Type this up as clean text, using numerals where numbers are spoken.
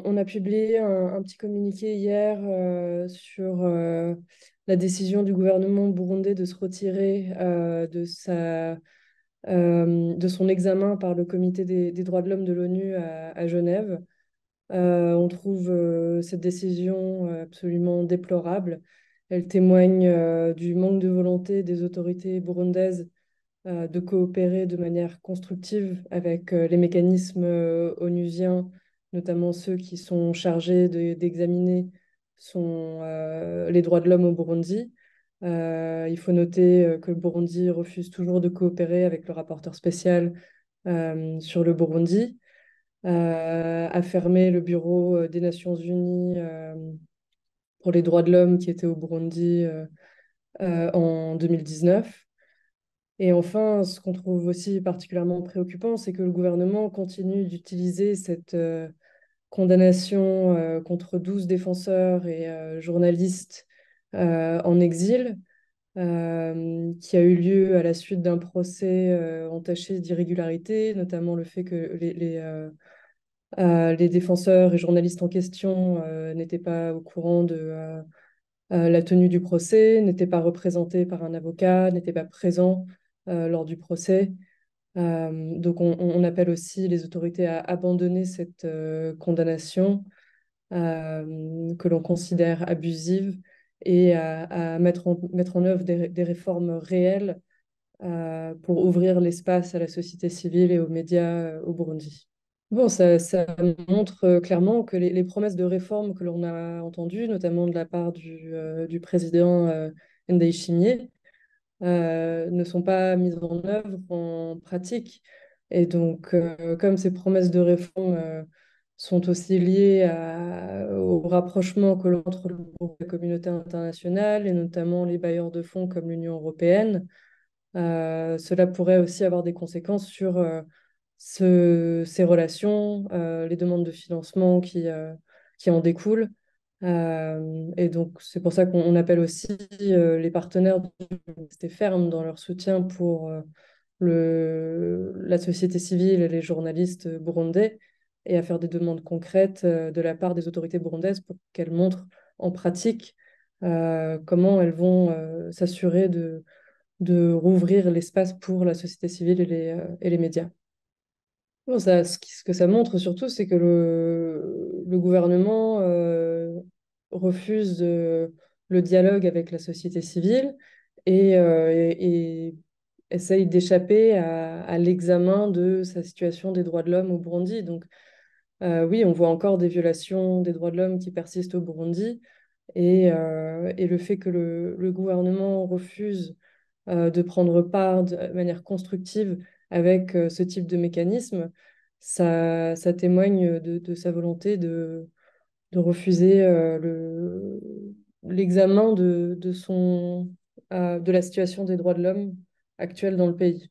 on a publié un petit communiqué hier sur la décision du gouvernement burundais de se retirer de son examen par le Comité des droits de l'homme de l'ONU à Genève. On trouve cette décision absolument déplorable. Elle témoigne du manque de volonté des autorités burundaises de coopérer de manière constructive avec les mécanismes onusiens, notamment ceux qui sont chargés d'examiner les droits de l'homme au Burundi. Il faut noter que le Burundi refuse toujours de coopérer avec le rapporteur spécial sur le Burundi, a fermé le bureau des Nations Unies pour les droits de l'homme qui était au Burundi en 2019. Et enfin, ce qu'on trouve aussi particulièrement préoccupant, c'est que le gouvernement continue d'utiliser cette condamnation contre 12 défenseurs et journalistes en exil, qui a eu lieu à la suite d'un procès entaché d'irrégularités, notamment le fait que les défenseurs et journalistes en question n'étaient pas au courant de la tenue du procès, n'étaient pas représentés par un avocat, n'étaient pas présents lors du procès. Donc on appelle aussi les autorités à abandonner cette condamnation que l'on considère abusive et à mettre en œuvre des réformes réelles pour ouvrir l'espace à la société civile et aux médias au Burundi. Bon, ça montre clairement que les promesses de réforme que l'on a entendues, notamment de la part du président Ndayishimiye, ne sont pas mises en œuvre en pratique. Et donc, comme ces promesses de réforme sont aussi liées au rapprochement que l'on a entre la communauté internationale et notamment les bailleurs de fonds comme l'Union européenne, cela pourrait aussi avoir des conséquences sur ces relations, les demandes de financement qui en découlent. Et donc, c'est pour ça qu'on appelle aussi les partenaires de rester fermes dans leur soutien pour la société civile et les journalistes burundais et à faire des demandes concrètes de la part des autorités burundaises pour qu'elles montrent en pratique comment elles vont s'assurer de rouvrir l'espace pour la société civile et les médias. Bon, ce que ça montre surtout, c'est que le gouvernement refuse le dialogue avec la société civile et essaye d'échapper à l'examen de sa situation des droits de l'homme au Burundi. Donc, oui, on voit encore des violations des droits de l'homme qui persistent au Burundi et le fait que le gouvernement refuse de prendre part de manière constructive avec ce type de mécanisme, ça témoigne de sa volonté de refuser l'examen de la situation des droits de l'homme actuelle dans le pays.